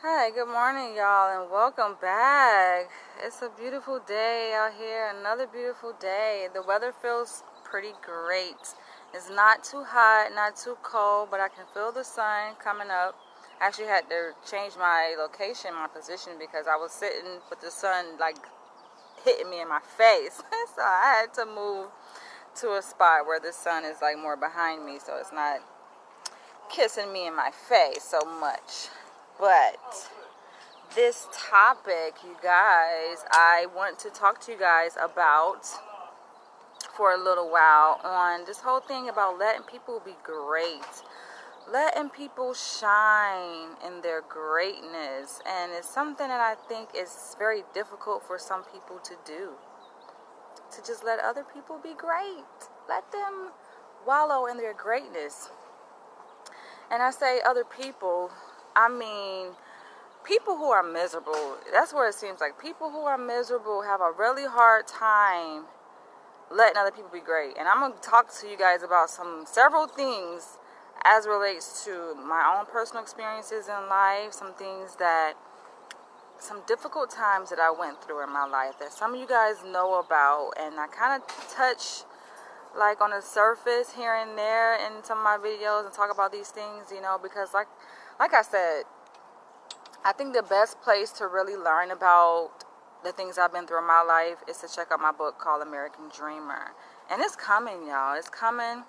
Hi, good morning, y'all, and welcome back. It's a beautiful day out here, another beautiful day. The weather feels pretty great. It's not too hot, not too cold, but I can feel the sun coming up. I actually had to change my location, my position, because I was sitting with the sun like hitting me in my face. So I had to move to a spot where the sun is like more behind me, so it's not kissing me in my face so much. But this topic, you guys, I want to talk to you guys about for a little while on this whole thing about letting people be great, letting people shine in their greatness. And it's something that I think is very difficult for some people to do, to just let other people be great, let them wallow in their greatness. And I say other people, I mean people who are miserable. That's where it seems like people who are miserable have a really hard time letting other people be great. And I'm going to talk to you guys about several things as relates to my own personal experiences in life, some difficult times that I went through in my life that some of you guys know about, and I kind of touch like on the surface here and there in some of my videos and talk about these things, because like I said, I think the best place to really learn about the things I've been through in my life is to check out my book called American Dreamer. And it's coming, y'all. It's coming.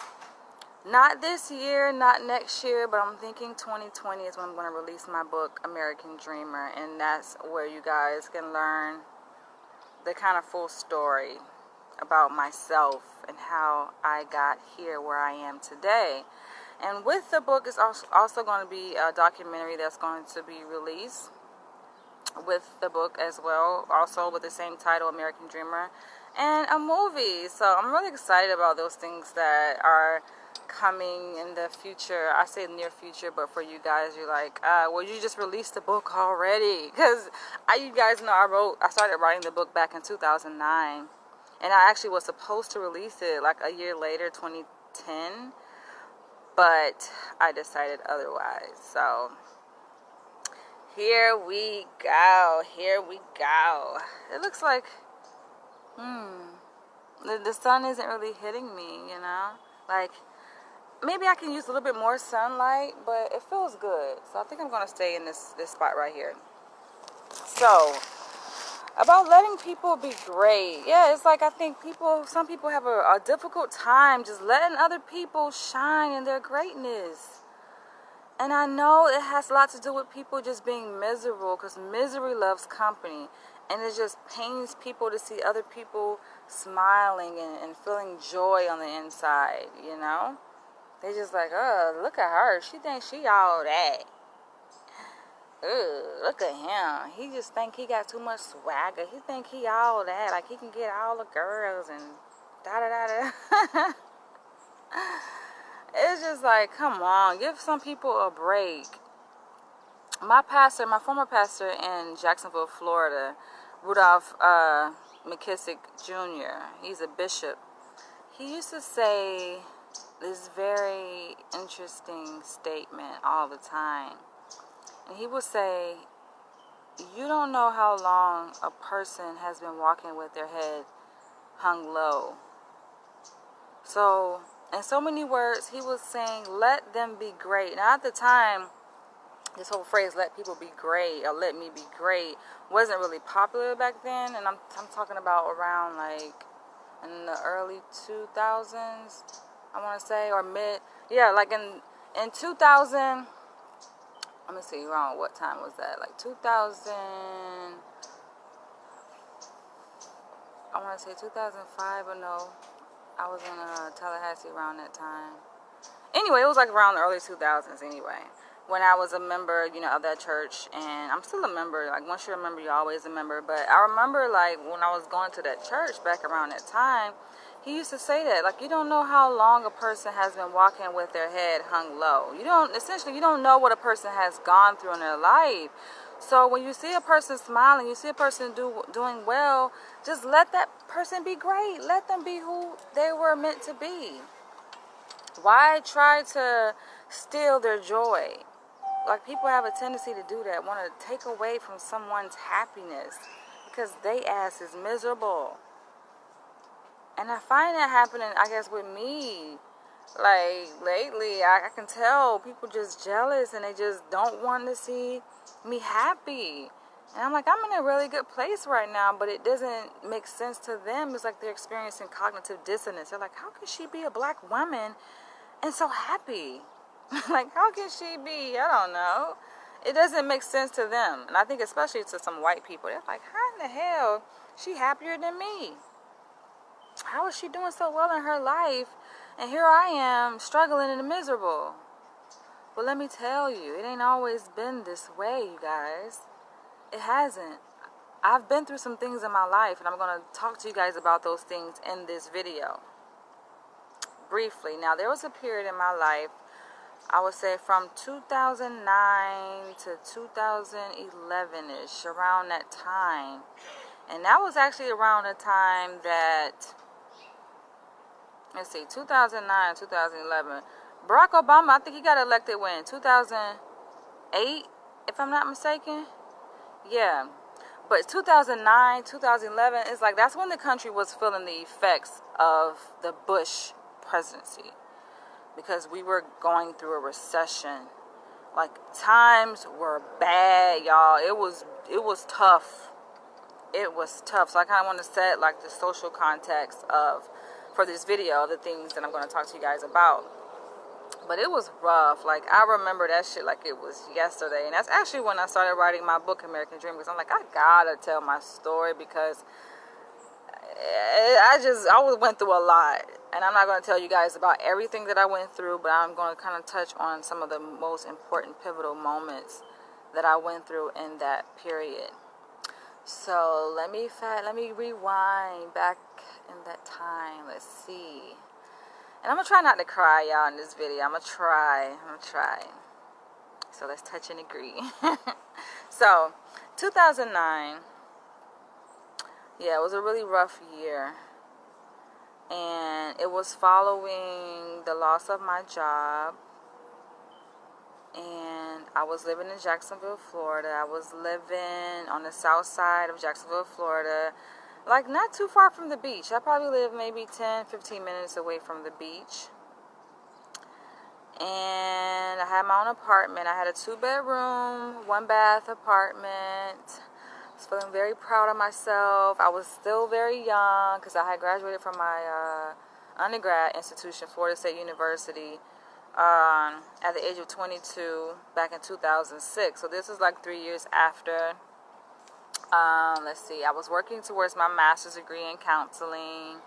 Not this year, not next year, but I'm thinking 2020 is when I'm going to release my book, American Dreamer. And that's where you guys can learn the kind of full story about myself and how I got here where I am today. And with the book is also going to be a documentary that's going to be released with the book as well, also with the same title, American Dreamer, and a movie. So I'm really excited about those things that are coming in the future. I say near future, but for you guys, you're like, well, you just released the book already. Because you guys know I started writing the book back in 2009, and I actually was supposed to release it like a year later, 2010, but I decided otherwise. So here we go. It looks like, the sun isn't really hitting me, Like, maybe I can use a little bit more sunlight, but it feels good. So I think I'm going to stay in this spot right here. So, about letting people be great. Yeah, it's like I think some people have a difficult time just letting other people shine in their greatness. And I know it has a lot to do with people just being miserable, because misery loves company. And it just pains people to see other people smiling and feeling joy on the inside, They just like, oh, look at her. She thinks she all that. Look at him. He just think he got too much swagger. He think he all that. Like he can get all the girls and da-da-da-da. It's just like, come on, give some people a break. My former pastor in Jacksonville, Florida, Rudolph McKissick Jr., he's a bishop. He used to say this very interesting statement all the time. And he would say, you don't know how long a person has been walking with their head hung low. So, in so many words, he was saying, let them be great. Now, at the time, this whole phrase, let people be great, or let me be great, wasn't really popular back then. And I'm talking about around like in the early 2000s, I want to say, or like in 2000, let me see, around what time was that? Like 2000, I want to say 2005 or no. I was in Tallahassee around that time. Anyway, it was like around the early 2000s anyway, when I was a member, of that church. And I'm still a member. Like, once you're a member, you're always a member. But I remember, like, when I was going to that church back around that time, he used to say that, like, you don't know how long a person has been walking with their head hung low. You don't know what a person has gone through in their life. So when you see a person smiling, you see a person doing well, just let that person be great. Let them be who they were meant to be. Why try to steal their joy? Like, people have a tendency to do that, want to take away from someone's happiness because they ass is miserable. And I find that happening, I guess, with me. Like, lately, I can tell people just jealous and they just don't want to see me happy. And I'm like, I'm in a really good place right now, but it doesn't make sense to them. It's like they're experiencing cognitive dissonance. They're like, how can she be a black woman and so happy? Like, how can she be? I don't know. It doesn't make sense to them. And I think especially to some white people, they're like, how in the hell is she happier than me? How is she doing so well in her life? And here I am, struggling and miserable. But let me tell you, it ain't always been this way, you guys. It hasn't. I've been through some things in my life, and I'm going to talk to you guys about those things in this video. Briefly. Now, there was a period in my life, I would say from 2009 to 2011-ish, around that time. And that was actually around the time that, let's see, 2009, 2011. Barack Obama, I think he got elected when? 2008, if I'm not mistaken? Yeah. But 2009, 2011, it's like that's when the country was feeling the effects of the Bush presidency. Because we were going through a recession. Like, times were bad, y'all. It was tough. It was tough. So I kind of want to set like the social context of, for this video, the things that I'm going to talk to you guys about. But it was rough. Like, I remember that shit like it was yesterday. And that's actually when I started writing my book, American Dream. Because I'm like, I gotta tell my story because I went through a lot. And I'm not going to tell you guys about everything that I went through, but I'm going to kind of touch on some of the most important pivotal moments that I went through in that period. So let me rewind back in that time. Let's see. And I'm going to try not to cry, y'all, in this video. I'm going to try. So let's touch and agree. So, 2009. Yeah, it was a really rough year. And it was following the loss of my job. And I was living in Jacksonville, Florida. I was living on the south side of Jacksonville, Florida. Like, not too far from the beach. I probably lived maybe 10, 15 minutes away from the beach. And I had my own apartment. I had a 2-bedroom, 1-bath apartment. I was feeling very proud of myself. I was still very young because I had graduated from my undergrad institution, Florida State University, at the age of 22 back in 2006. So this was like 3 years after. Let's see, I was working towards my master's degree in counseling.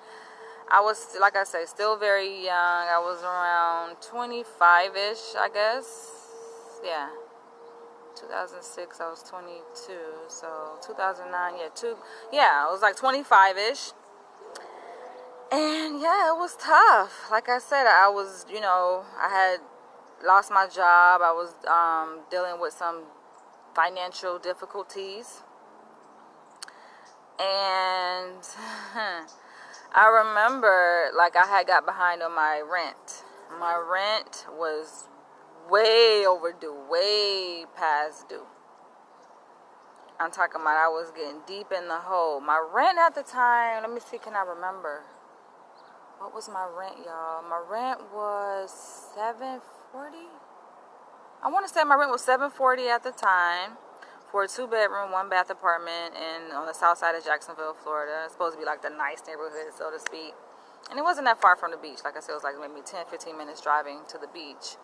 I was, like I say, still very young. I was around 25-ish, I guess. Yeah. 2006, I was 22. So 2009, I was like 25-ish. And yeah, it was tough. Like I said, I was, I had lost my job. I was dealing with some financial difficulties. And I remember, like, I had got behind on my rent. My rent was way overdue, way past due. I'm talking about I was getting deep in the hole. My rent at the time, let me see, can I remember? What was my rent, y'all? My rent was $740. I want to say my rent was $740 at the time for a 2-bedroom, 1-bath apartment on the south side of Jacksonville, Florida. It's supposed to be like the nice neighborhood, so to speak. And it wasn't that far from the beach. Like I said, it was like maybe 10, 15 minutes driving to the beach.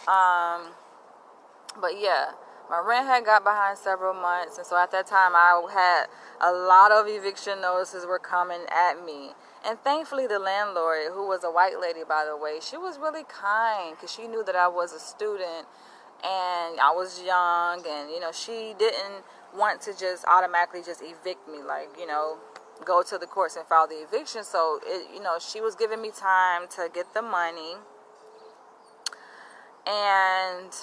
But yeah, my rent had got behind several months. And so at that time, I had a lot of eviction notices were coming at me. And thankfully, the landlord, who was a white lady, by the way, she was really kind because she knew that I was a student and I was young. And, she didn't want to just automatically just evict me, like, go to the courts and file the eviction. So, she was giving me time to get the money. And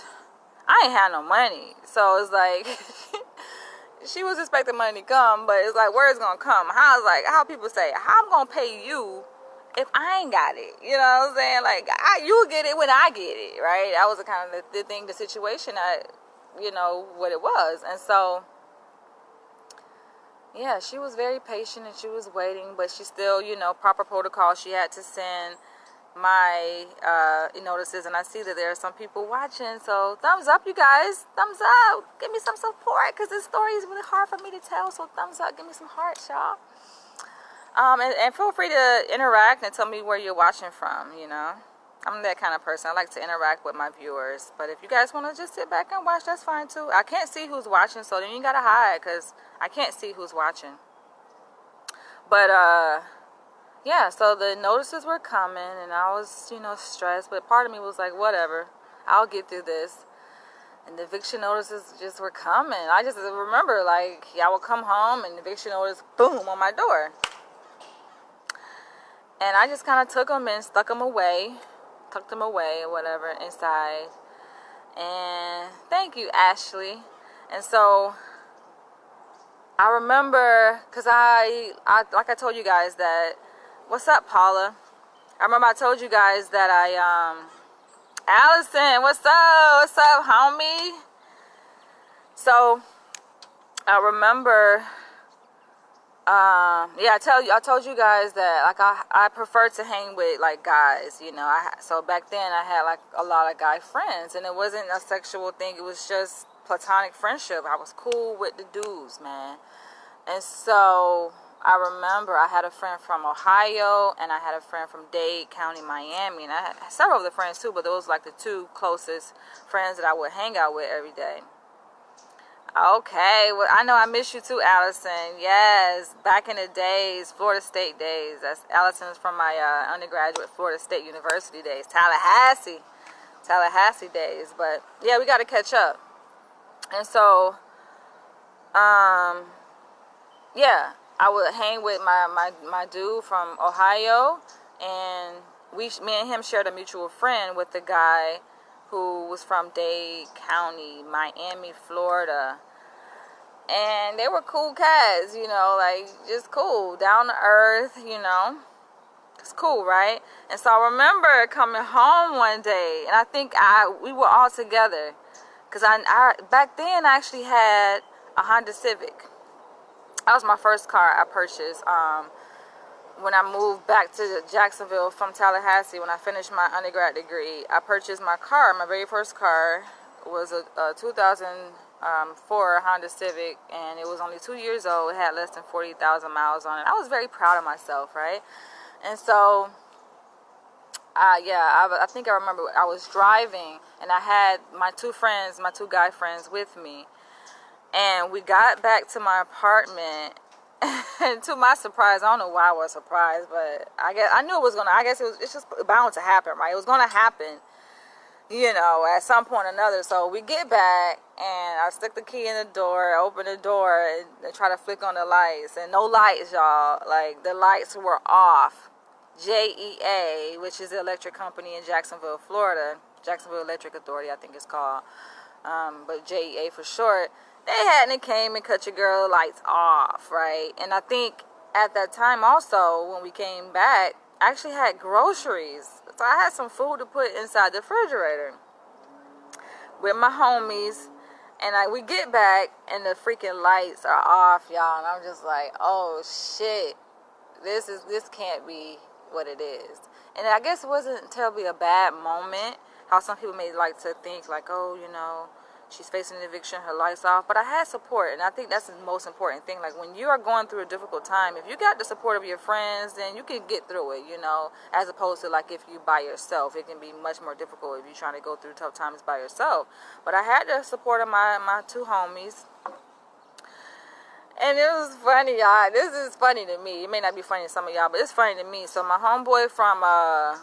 I ain't had no money. So, it's like, she was expecting money to come, but it's like, where it's going to come? How people say, how I'm going to pay you if I ain't got it? You know what I'm saying? Like, you'll get it when I get it, right? That was the kind of the thing, the situation, what it was. And so, yeah, she was very patient and she was waiting, but she still, proper protocol. She had to send my notices, and I see that there are some people watching, so thumbs up, you guys. Thumbs up. Give me some support, because this story is really hard for me to tell, so thumbs up. Give me some hearts, y'all. And feel free to interact and tell me where you're watching from, I'm that kind of person. I like to interact with my viewers. But if you guys want to just sit back and watch, that's fine too. I can't see who's watching, so then you gotta hide, because I can't see who's watching. But yeah, so the notices were coming, and I was, stressed. But part of me was like, whatever, I'll get through this. And the eviction notices just were coming. I just remember, like, I would come home and the eviction notice, boom, on my door. And I just kind of took them and tucked them away or whatever inside. And thank you, Ashley. And so I remember, because I like I told you guys that, what's up, Paula? I remember I told you guys that Allison, what's up, homie? So I remember, I told you guys that, like, I prefer to hang with, like, guys, so back then I had, like, a lot of guy friends, and it wasn't a sexual thing. It was just platonic friendship. I was cool with the dudes, man. And so I remember I had a friend from Ohio, and I had a friend from Dade County, Miami, and I had several other friends too, but those were like the two closest friends that I would hang out with every day. Okay, well, I know I miss you too, Allison. Yes, back in the days, Florida State days. That's Allison's from my undergraduate Florida State University days, Tallahassee days. But yeah, we got to catch up. And so, yeah, I would hang with my dude from Ohio, and me and him shared a mutual friend with the guy who was from Dade County, Miami, Florida. And they were cool cats, like, just cool, down to earth, It's cool, right? And so I remember coming home one day, and I think we were all together, because I back then I actually had a Honda Civic. That was my first car I purchased when I moved back to Jacksonville from Tallahassee. When I finished my undergrad degree, I purchased my car. My very first car was a 2004 Honda Civic, and it was only 2 years old. It had less than 40,000 miles on it. I was very proud of myself, right? And so, I think I remember I was driving, and I had my two guy friends with me. And we got back to my apartment, and to my surprise, I don't know why I was surprised, but I knew it was gonna. I guess it's just bound to happen, right? It was gonna happen, at some point or another. So we get back, and I stick the key in the door, open the door, and try to flick on the lights, and no lights, y'all. Like, the lights were off. JEA, which is the electric company in Jacksonville, Florida, Jacksonville Electric Authority, I think it's called, but JEA for short. They hadn't came and cut your girl lights off, right? And I think at that time also, when we came back, I actually had groceries. So I had some food to put inside the refrigerator with my homies. And we get back, and the freaking lights are off, y'all. And I'm just like, oh, shit. This can't be what it is. And I guess it wasn't terribly a bad moment. How some people may like to think, like, oh, she's facing an eviction, her lights off. But I had support, and I think that's the most important thing. Like, when you are going through a difficult time, if you got the support of your friends, then you can get through it, as opposed to, like, if you by yourself. It can be much more difficult if you're trying to go through tough times by yourself. But I had the support of my two homies. And it was funny, y'all. This is funny to me. It may not be funny to some of y'all, but it's funny to me. So my homeboy from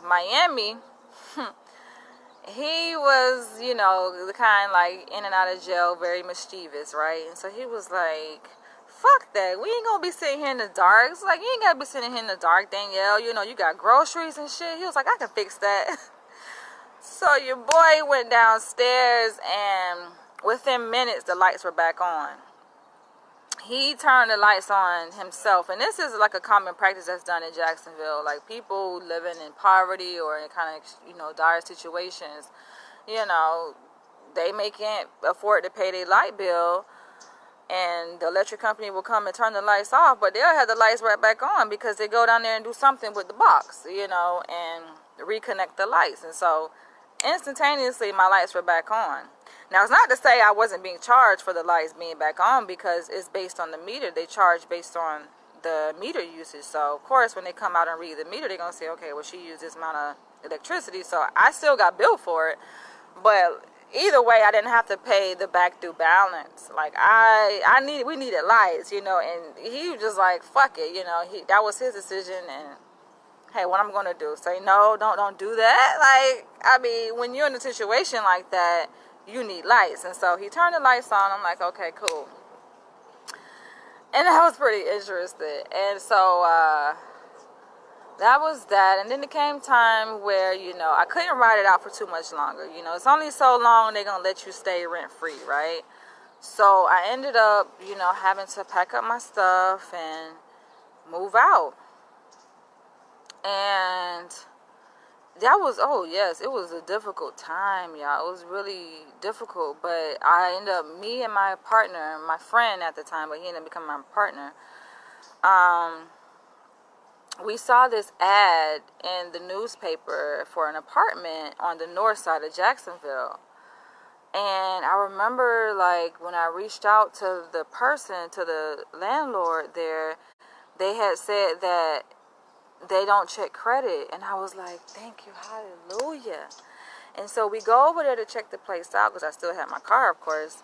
Miami, he was, the kind, like, in and out of jail, very mischievous, right? And so he was like, fuck that. We ain't gonna be sitting here in the dark. It's like, you ain't gotta be sitting here in the dark, Danielle. You got groceries and shit. He was like, I can fix that. So your boy went downstairs, and within minutes, the lights were back on. he turned the lights on himself. And this is like a common practice that's done in Jacksonville. Like people living in poverty or in kind of, dire situations, they can't afford to pay their light bill. And the electric company will come and turn the lights off, but they'll have the lights right back on because they go down there and do something with the box, and reconnect the lights. And so instantaneously my lights were back on. Now, it's not to say I wasn't being charged for the lights being back on, because it's based on the meter. They charge based on the meter usage. So, of course, when they come out and read the meter, they're going to say, okay, well, she used this amount of electricity. So I still got billed for it. But either way, I didn't have to pay the back due balance. Like, we needed lights, and he was just like, fuck it, that was his decision. And hey, what I'm going to do? Say no, don't do that? Like, I mean, when you're in a situation like that, you need lights. And so he turned the lights on. I'm like, okay, cool. And I was pretty interested. And so that was that. And then it came time where, I couldn't ride it out for too much longer. It's only so long they're going to let you stay rent-free, right? So I ended up, having to pack up my stuff and move out. And that was, it was a difficult time, y'all. It was really difficult, but I ended up, me and my partner, my friend at the time, but he ended up becoming my partner, we saw this ad in the newspaper for an apartment on the north side of Jacksonville. And I remember, like, when I reached out to the person, to the landlord there, they had said that they don't check credit. And I was like, thank you, hallelujah. And so we go over there to check the place out, because I still had my car, of course.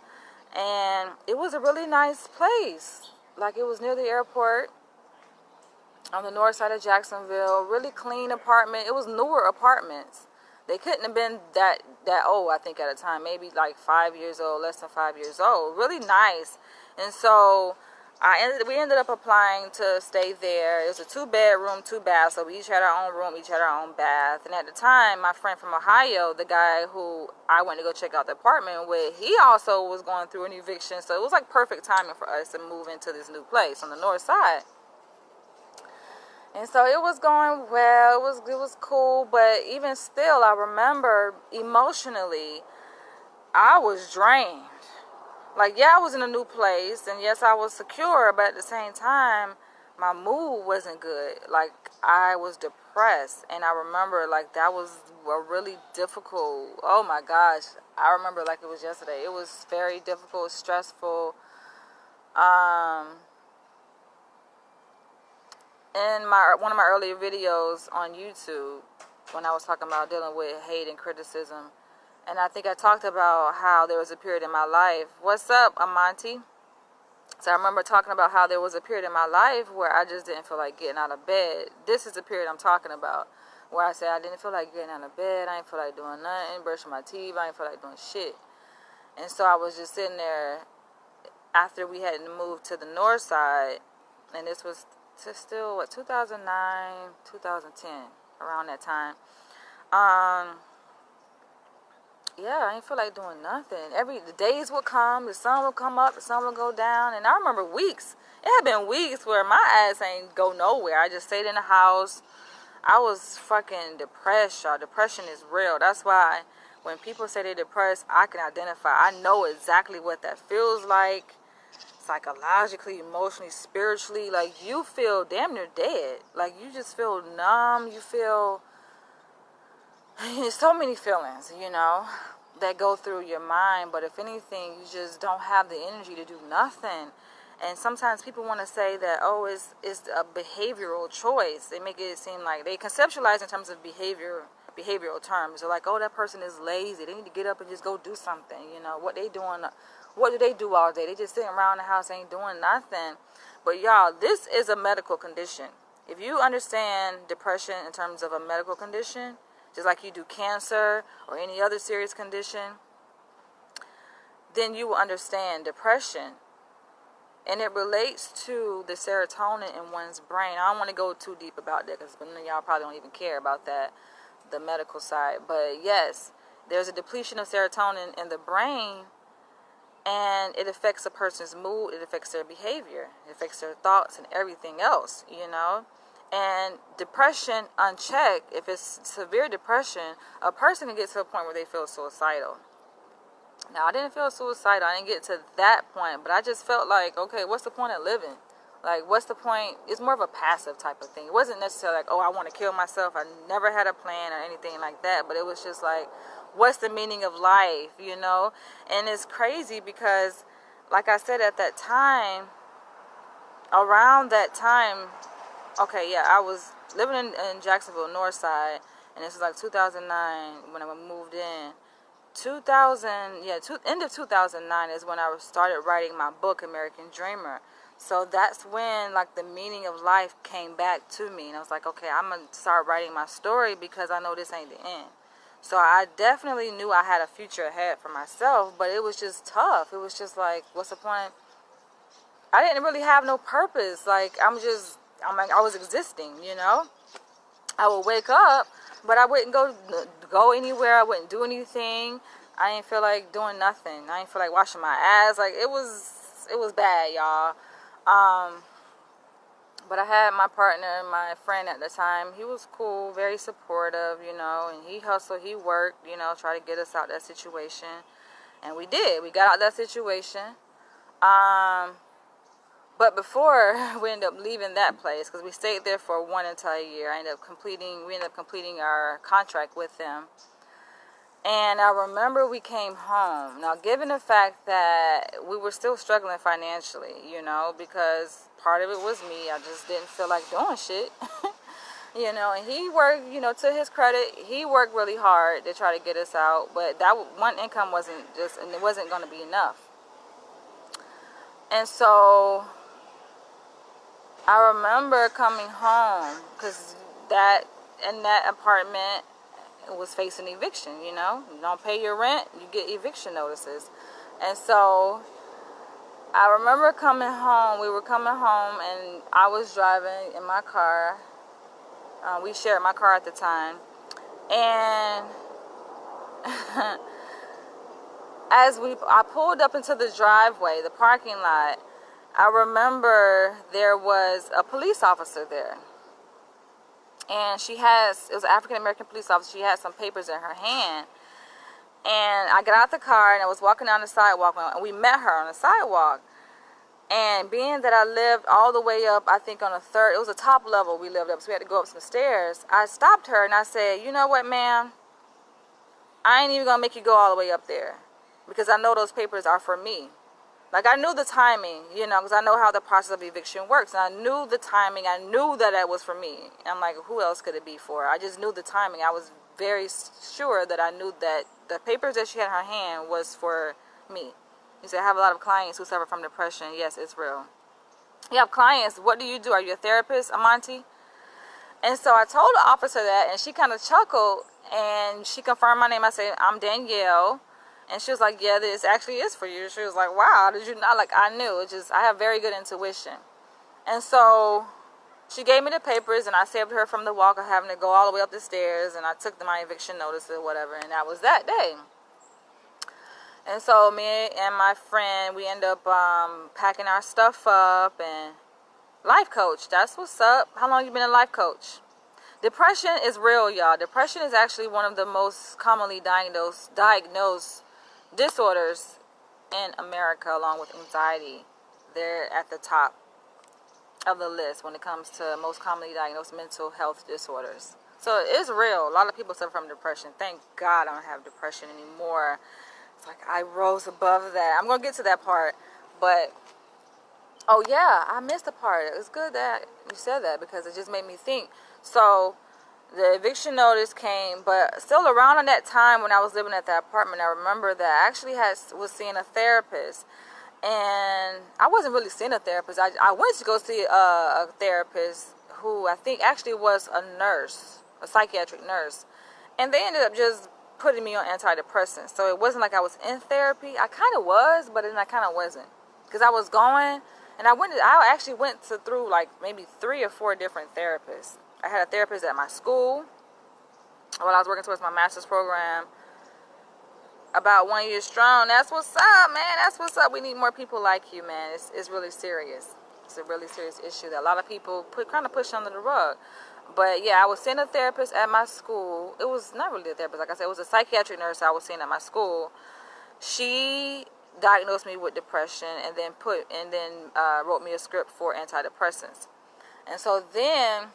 And it was a really nice place. Like, it was near the airport on the north side of Jacksonville. Really clean apartment. It was newer apartments. They couldn't have been that old, I think, at a time. Maybe like 5 years old, less than 5 years old. Really nice. And so we ended up applying to stay there. It was a 2-bedroom, 2-bath, so we each had our own room, each had our own bath. And at the time, my friend from Ohio, the guy who I went to go check out the apartment with, he also was going through an eviction. So it was like perfect timing for us to move into this new place on the north side. And so it was going well. It was cool, but even still, I remember emotionally, I was drained. Like, yeah, I was in a new place, and yes, I was secure, but at the same time, my mood wasn't good. Like, I was depressed, and I remember, like, that was a really difficult, oh my gosh, I remember like it was yesterday. It was very difficult, stressful. In one of my earlier videos on YouTube, when I was talking about dealing with hate and criticism, and I think I talked about how there was a period in my life. What's up, Amonte? So I remember talking about how there was a period in my life where I just didn't feel like getting out of bed. This is the period I'm talking about, where I said I didn't feel like getting out of bed. I didn't feel like doing nothing, brushing my teeth. I didn't feel like doing shit. And so I was just sitting there after we had moved to the north side, and this was still, 2009, 2010, around that time. Yeah, I didn't feel like doing nothing. The days would come, the sun would come up, the sun would go down, and I remember weeks. It had been weeks where my ass ain't go nowhere. I just stayed in the house. I was fucking depressed, y'all. Depression is real. That's why when people say they're depressed, I can identify. I know exactly what that feels like. Psychologically, emotionally, spiritually. Like, you feel damn near dead. Like, you just feel numb. You feel so many feelings, that go through your mind. But if anything, you just don't have the energy to do nothing. And sometimes people want to say that, it's a behavioral choice. They make it seem like they conceptualize in terms of behavioral terms. They're like, that person is lazy. They need to get up and just go do something. What they doing? What do they do all day? They just sitting around the house, ain't doing nothing. But y'all, this is a medical condition. If you understand depression in terms of a medical condition, just like you do cancer or any other serious condition, then you will understand depression. And it relates to the serotonin in one's brain. I don't want to go too deep about that, because y'all probably don't even care about that, the medical side. But yes, there's a depletion of serotonin in the brain And it affects a person's mood, it affects their behavior, it affects their thoughts and everything else, you know. And depression unchecked, if it's severe depression, a person can get to a point where they feel suicidal. Now, I didn't feel suicidal, I didn't get to that point, but I just felt like, okay, what's the point of living? Like, what's the point? It's more of a passive type of thing. It wasn't necessarily like, oh, I want to kill myself. I never had a plan or anything like that. But it was just like, what's the meaning of life, you know? And it's crazy because, like I said, at that time, around that time, okay, yeah, I was living in Jacksonville, North Side. And this was like 2009 when I moved in. 2000, yeah, end of 2009 is when I started writing my book, American Dreamer. So that's when, like, the meaning of life came back to me. And I was like, okay, I'm going to start writing my story because I know this ain't the end. So I definitely knew I had a future ahead for myself, but it was just tough. It was just like, what's the point? I didn't really have no purpose. Like, I was existing, you know? I would wake up, but I wouldn't go anywhere. I wouldn't do anything. I didn't feel like doing nothing. I didn't feel like washing my ass. Like, it was bad, y'all. But I had my partner, my friend at the time. He was cool, very supportive, you know, and he hustled, he worked, you know, try to get us out that situation. And we did. We got out that situation. But before we ended up leaving that place, because we stayed there for one entire year, we ended up completing our contract with them. And I remember we came home. Now, given the fact that we were still struggling financially, you know, because part of it was me. I just didn't feel like doing shit. You know, and he worked, you know, to his credit, he worked really hard to try to get us out. But that one income and it wasn't going to be enough. And so I remember coming home because in that apartment, it was facing eviction, you know. You don't pay your rent, you get eviction notices. And so I remember coming home. We were coming home and I was driving in my car. We shared my car at the time. And I pulled up into the driveway, the parking lot, I remember there was a police officer there. And it was an African-American police officer. She had some papers in her hand. And I got out the car and I was walking down the sidewalk and we met her on the sidewalk. And being that I lived all the way up, I think on it was a top level we lived up, so we had to go up some stairs. I stopped her and I said, you know what, ma'am? I ain't even going to make you go all the way up there because I know those papers are for me. Like, I knew the timing, you know, because I know how the process of eviction works. And I knew the timing. I knew that it was for me. I'm like, who else could it be for? I just knew the timing. I was very sure that I knew that the papers that she had in her hand was for me. You said, I have a lot of clients who suffer from depression. Yes, it's real. You have clients. What do? Are you a therapist, Amonte? And so I told the officer that, and she kind of chuckled, and she confirmed my name. I said, I'm Danielle. And she was like, yeah, this actually is for you. She was like, wow, did you not? Like, I knew. I have very good intuition. And so she gave me the papers, and I saved her from the walk of having to go all the way up the stairs, and I took my eviction notice or whatever, and that was that day. And so me and my friend, we end up packing our stuff up, and life coach, that's what's up. How long you been a life coach? Depression is real, y'all. Depression is actually one of the most commonly diagnosed disorders in America, along with anxiety. They're at the top of the list when it comes to most commonly diagnosed mental health disorders. So it's real. A lot of people suffer from depression. Thank God I don't have depression anymore. It's like I rose above that. I'm going to get to that part. But, oh yeah, I missed the part. It's good that you said that because it just made me think. So the eviction notice came, but still around that time when I was living at that apartment, I remember that I actually was seeing a therapist. And I wasn't really seeing a therapist. I went to go see a therapist who I think actually was a nurse, a psychiatric nurse. And they ended up just putting me on antidepressants. So it wasn't like I was in therapy. I kind of was, but then I kind of wasn't. Because I was going, and I actually went through like maybe 3 or 4 different therapists. I had a therapist at my school while I was working towards my master's program. about 1 year strong. That's what's up, man. That's what's up. We need more people like you, man. It's really serious. It's a really serious issue that a lot of people kind of push under the rug. But yeah, I was seeing a therapist at my school. It was not really a therapist, like I said, it was a psychiatric nurse I was seeing at my school. She diagnosed me with depression and then wrote me a script for antidepressants. And so then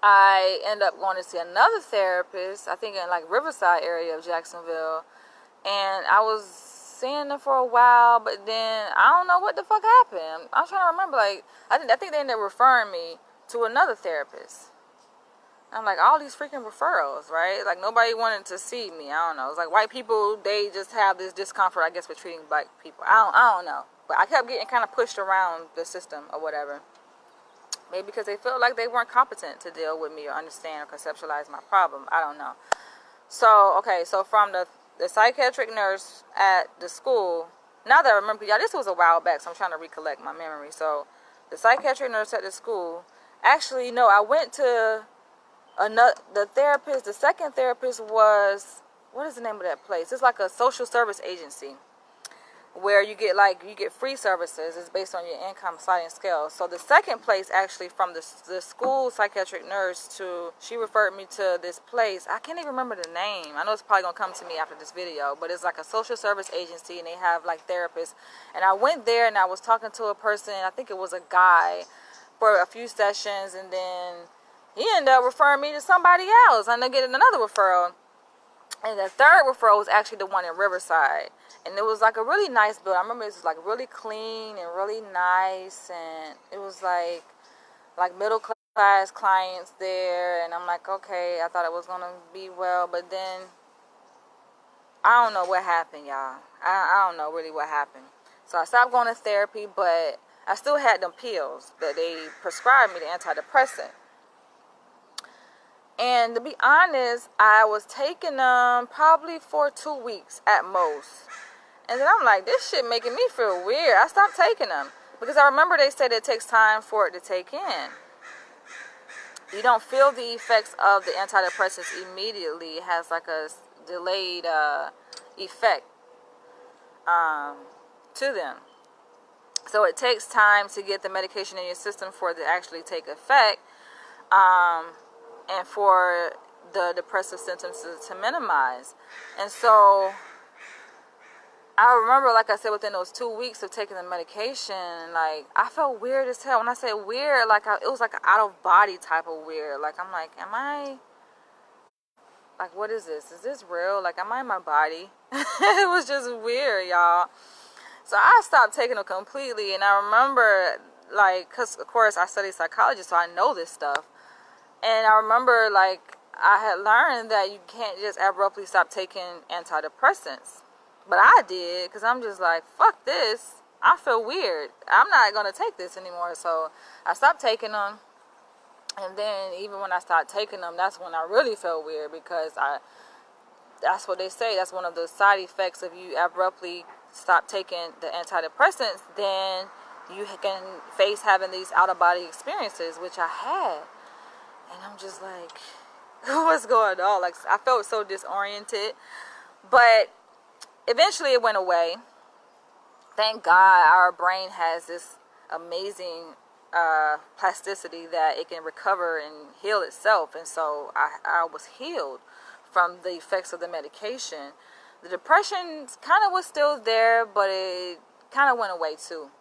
I ended up going to see another therapist, I think in like Riverside area of Jacksonville. And I was seeing her for a while, but then I don't know what the fuck happened. I'm trying to remember, like, I think they ended up referring me to another therapist. I'm like, all these freaking referrals, right? Like, nobody wanted to see me. I don't know. It's like white people, they just have this discomfort, I guess, with treating black people. I don't know. But I kept getting kind of pushed around the system or whatever. Maybe because they felt like they weren't competent to deal with me or understand or conceptualize my problem. I don't know. So, okay, so from the psychiatric nurse at the school, now that I remember, y'all, this was a while back, so I'm trying to recollect my memory. So, the psychiatric nurse at the school, actually, no, I went to the second therapist was, what is the name of that place? It's like a social service agency where you get free services. It's based on your income sliding scale. So the second place, actually, from the school psychiatric nurse she referred me to this place. I can't even remember the name. I know it's probably gonna come to me after this video, but it's like a social service agency and they have like therapists. And I went there and I was talking to a person, I think it was a guy, for a few sessions, and then he ended up referring me to somebody else. I ended up getting another referral. And the third referral was actually the one in Riverside. And it was like a really nice building. I remember it was like really clean and really nice. And it was like middle class clients there. And I'm like, okay, I thought it was going to be well. But then, I don't know what happened, y'all. I don't know really what happened. So I stopped going to therapy, but I still had them pills that they prescribed me, the antidepressant. And to be honest, I was taking them probably for 2 weeks at most. And then I'm like, this shit making me feel weird. I stopped taking them. Because I remember they said it takes time for it to take in. You don't feel the effects of the antidepressants immediately. It has like a delayed effect to them. So it takes time to get the medication in your system for it to actually take effect. And for the depressive symptoms to minimize. And so I remember, like I said, within those 2 weeks of taking the medication, like, I felt weird as hell. When I say weird, like, it was like an out-of-body type of weird. Like, I'm like, like, what is this? Is this real? Like, am I in my body? It was just weird, y'all. So I stopped taking them completely. And I remember, like, because, of course, I study psychology, so I know this stuff. And I remember, like, I had learned that you can't just abruptly stop taking antidepressants. But I did, because I'm just like, fuck this. I feel weird. I'm not going to take this anymore. So I stopped taking them. And then even when I started taking them, that's when I really felt weird, because that's what they say. That's one of the side effects of you abruptly stop taking the antidepressants. Then you can face having these out-of-body experiences, which I had. And I'm just like, what's going on? Like, I felt so disoriented. But eventually it went away. Thank God our brain has this amazing plasticity that it can recover and heal itself. And so I was healed from the effects of the medication. The depression kind of was still there, but it kind of went away too.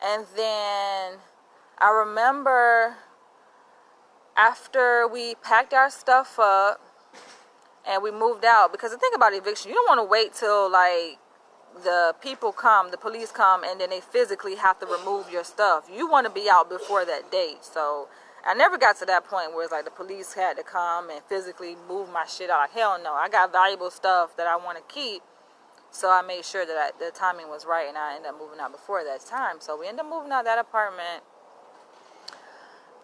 And then I remember, after we packed our stuff up and we moved out, because the thing about eviction, you don't want to wait till like the police come, and then they physically have to remove your stuff. You want to be out before that date. So I never got to that point where it's like the police had to come and physically move my shit out. Like, hell no. I got valuable stuff that I want to keep. So I made sure that the timing was right, and I ended up moving out before that time. So we ended up moving out of that apartment.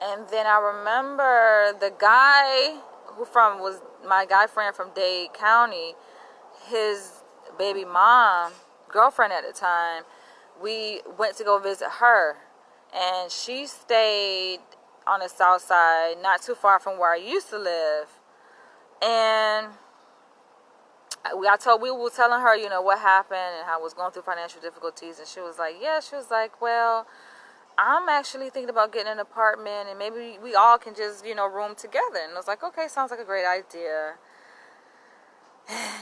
And then I remember the guy was my guy friend from Dade County, his baby mom, girlfriend at the time, we went to go visit her. And she stayed on the south side, not too far from where I used to live. And we were telling her, you know, what happened and how I was going through financial difficulties, and she was like, yeah, she was like, well, I'm actually thinking about getting an apartment, and maybe we all can just, you know, room together. And I was like, okay, sounds like a great idea.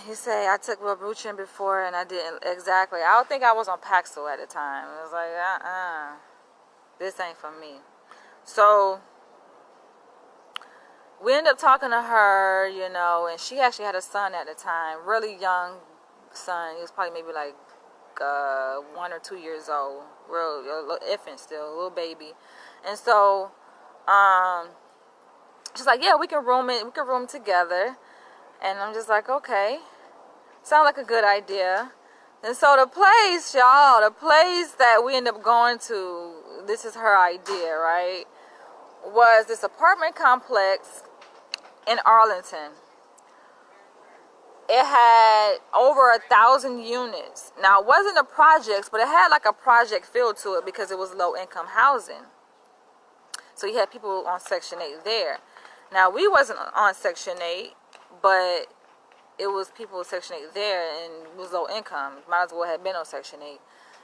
You say, I took Wellbutrin before, and I didn't exactly. I don't think I was on Paxil at the time. I was like, this ain't for me. So we ended up talking to her, you know, and she actually had a son at the time, really young son. He was probably maybe like 1 or 2 years old, real infant still, a little baby. And so she's like, yeah, we can room together. And I'm just like, okay, sounds like a good idea. And so the place, y'all, the place that we ended up going to, this is her idea, right, was this apartment complex in Arlington. It had over 1,000 units. Now, it wasn't a project, but it had like a project feel to it because it was low-income housing. So you had people on Section 8 there. Now, we wasn't on Section 8, but it was people with Section 8 there, and it was low income. Might as well have been on Section 8.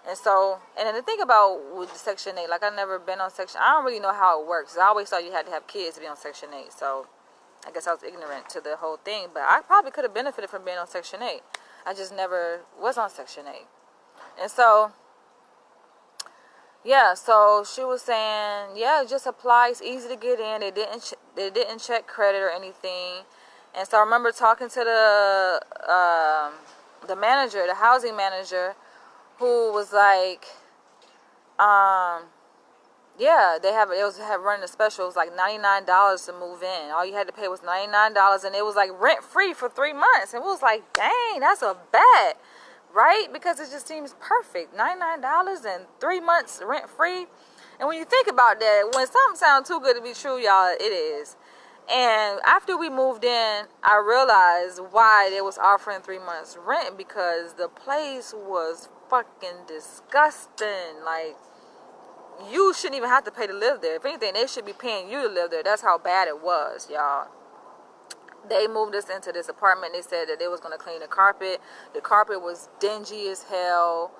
And so, and then the thing about with Section 8, like, I've never been on Section, I don't really know how it works. I always thought you had to have kids to be on Section 8. So I guess I was ignorant to the whole thing. But I probably could have benefited from being on Section 8. I just never was on Section 8. And so, yeah, so she was saying, yeah, just apply. It's easy to get in. They didn't check credit or anything. And so I remember talking to the manager, the housing manager, who was like, yeah, they have running a special. It was like $99 to move in. All you had to pay was $99, and it was like rent free for 3 months. And it was like, dang, that's a bet, right? Because it just seems perfect. $99 and 3 months rent free. And when you think about that, when something sounds too good to be true, y'all, it is. And after we moved in, I realized why they was offering 3 months rent, because the place was fucking disgusting. Like, you shouldn't even have to pay to live there. If anything, they should be paying you to live there. That's how bad it was, y'all. They moved us into this apartment. They said that they was going to clean the carpet. The carpet was dingy as hell.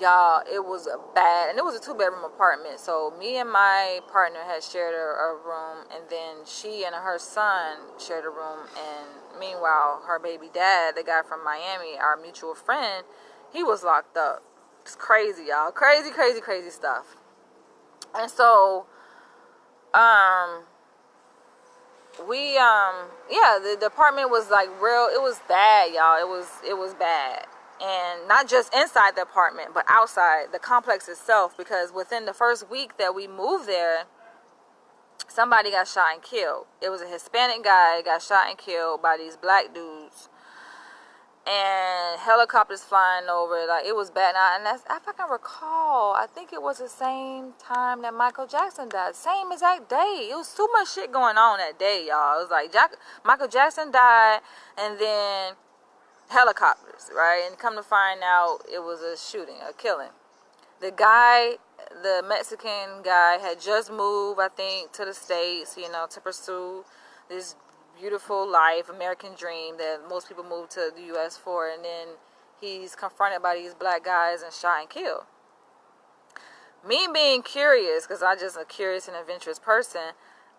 Y'all, it was bad, and it was a 2-bedroom apartment. So me and my partner had shared a room, and then she and her son shared a room. And meanwhile, her baby dad, the guy from Miami, our mutual friend, he was locked up. It's crazy, y'all. Crazy, crazy, crazy stuff. And so, the apartment was like real. It was bad, y'all. It was bad. And not just inside the apartment, but outside the complex itself, because within the first week that we moved there, somebody got shot and killed. It was a Hispanic guy got shot and killed by these black dudes, and helicopters flying over. Like, it was bad. And that's, if I can recall, I think it was the same time that Michael Jackson died. Same exact day. It was too much shit going on that day, y'all. It was like Michael Jackson died, and then helicopters, right? And come to find out, it was a shooting, a killing. The guy, the Mexican guy, had just moved, I think, to the States, you know, to pursue this beautiful life, American dream that most people move to the U.S. for. And then he's confronted by these black guys and shot and killed. Me being curious, because I'm just a curious and adventurous person,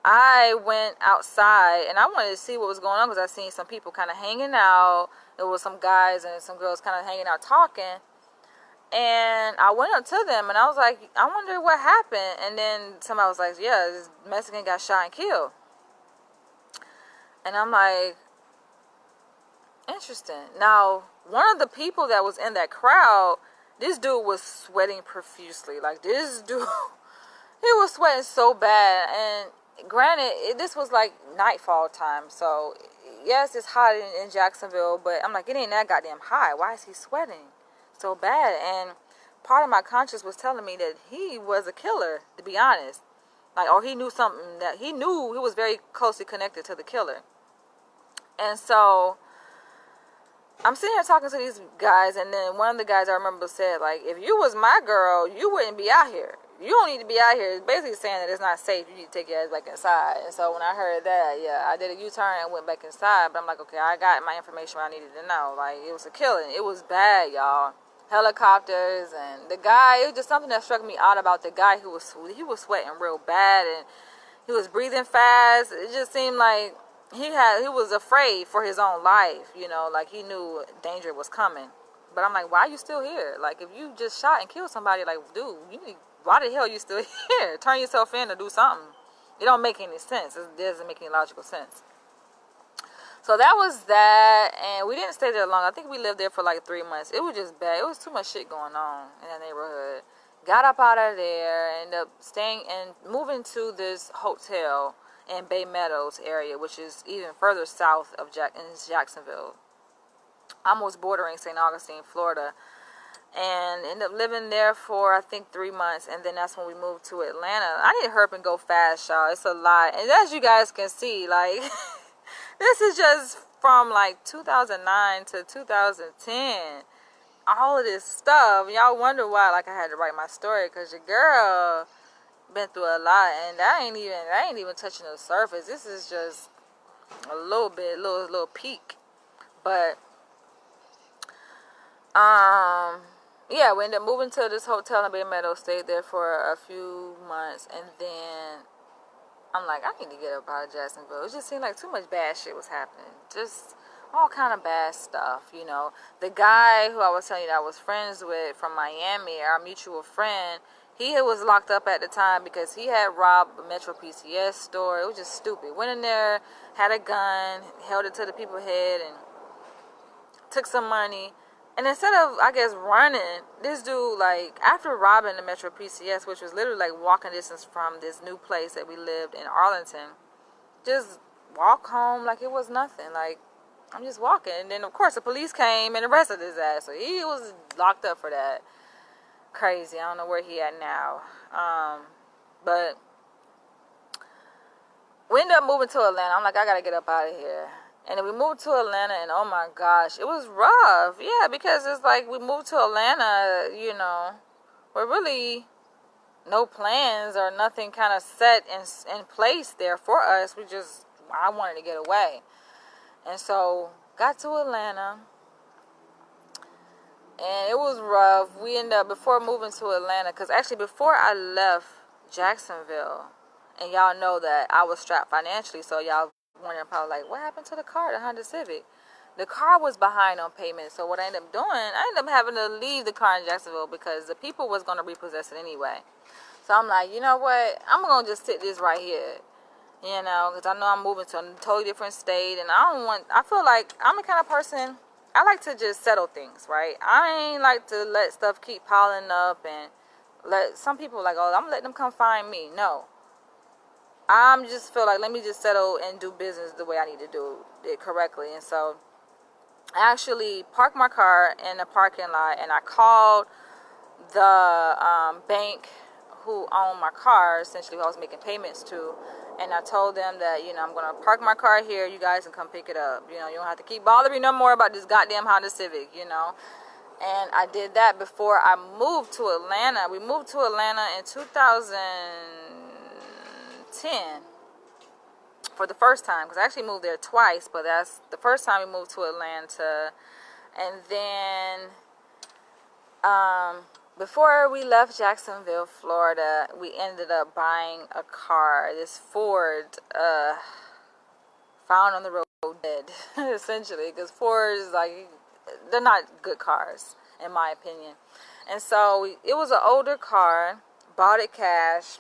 I went outside and I wanted to see what was going on, because I seen some people kind of hanging out. There was some guys and some girls kind of hanging out talking. And I went up to them and I was like, I wonder what happened. And then somebody was like, yeah, this Mexican got shot and killed. And I'm like, interesting. Now, one of the people that was in that crowd, this dude was sweating profusely. Like, this dude, he was sweating so bad. And granted, this was like nightfall time, so yes, it's hot in Jacksonville, but I'm like, it ain't that goddamn hot. Why is he sweating so bad? And part of my conscience was telling me that he was a killer, to be honest. Like, or he knew something, that he knew he was very closely connected to the killer. And so I'm sitting here talking to these guys, and then one of the guys I remember said, like, if you was my girl, you wouldn't be out here. you don't need to be out here. It's basically saying that it's not safe. You need to take your ass back inside. And so when I heard that, yeah, I did a U-turn and went back inside. But I'm like, okay, I got my information where I needed to know. Like, it was a killing. It was bad, y'all. Helicopters and the guy. It was just something that struck me out about the guy who was sweating real bad and he was breathing fast. It just seemed like he was afraid for his own life. You know, like he knew danger was coming. But I'm like, why are you still here? Like, if you just shot and killed somebody, like, dude, why the hell are you still here? Turn yourself in or do something. It don't make any sense. It doesn't make any logical sense. So that was that, and we didn't stay there long. I think we lived there for like 3 months. It was just bad. It was too much shit going on in that neighborhood. Got up out of there, ended up staying and moving to this hotel in Bay Meadows area, which is even further south of Jacksonville, almost bordering St. Augustine, Florida, and ended up living there for I think 3 months, and then that's when we moved to Atlanta. I need to hurry up and go fast, y'all. It's a lot, and as you guys can see, like this is just from like 2009 to 2010. All of this stuff, y'all wonder why like I had to write my story, because your girl been through a lot, and that ain't even touching the surface. This is just a little bit, little peak. But yeah, we ended up moving to this hotel in Bay Meadows, stayed there for a few months, and then I'm like, I need to get up out of Jacksonville. It just seemed like too much bad shit was happening. Just all kind of bad stuff, you know. The guy who I was telling you that I was friends with from Miami, our mutual friend, he was locked up at the time because he had robbed a Metro PCS store. It was just stupid. Went in there, had a gun, held it to the people's head, and took some money. And instead of, I guess, running, this dude, like, after robbing the Metro PCS, which was literally like walking distance from this new place that we lived in Arlington, just walk home like it was nothing. Like, I'm just walking. And then, of course, the police came and arrested his ass. So he was locked up for that. Crazy. I don't know where he at now. But we ended up moving to Atlanta. I'm like, I got to get up out of here. And then we moved to Atlanta, and oh my gosh, it was rough. Yeah, because it's like we moved to Atlanta, you know, with really no plans or nothing kind of set in place there for us. I wanted to get away. And so got to Atlanta, and it was rough. We ended up, before moving to Atlanta, because actually before I left Jacksonville, and y'all know that I was strapped financially, so y'all wondering probably like, what happened to the car, the Honda Civic? The car was behind on payment, so what I ended up doing, I ended up having to leave the car in Jacksonville because the people was going to repossess it anyway. So I'm like, you know what, I'm going to just sit this right here, you know, because I know I'm moving to a totally different state, and I feel like I'm the kind of person, I like to just settle things, right? I ain't like to let stuff keep piling up, and let some people like, oh, I'm letting them come find me. No. I'm just feel like, let me just settle and do business the way I need to do it correctly. And so I actually parked my car in the parking lot, and I called the bank who owned my car, essentially who I was making payments to, and I told them that, you know, I'm going to park my car here, you guys can come pick it up. You know, you don't have to keep bothering me no more about this goddamn Honda Civic, you know. And I did that before I moved to Atlanta. We moved to Atlanta in 2010 for the first time, because I actually moved there twice, but that's the first time we moved to Atlanta. And then before we left Jacksonville, Florida, we ended up buying a car, this Ford, found on the road dead, essentially, because Fords, like, they're not good cars, in my opinion. And so it was an older car, bought it cash.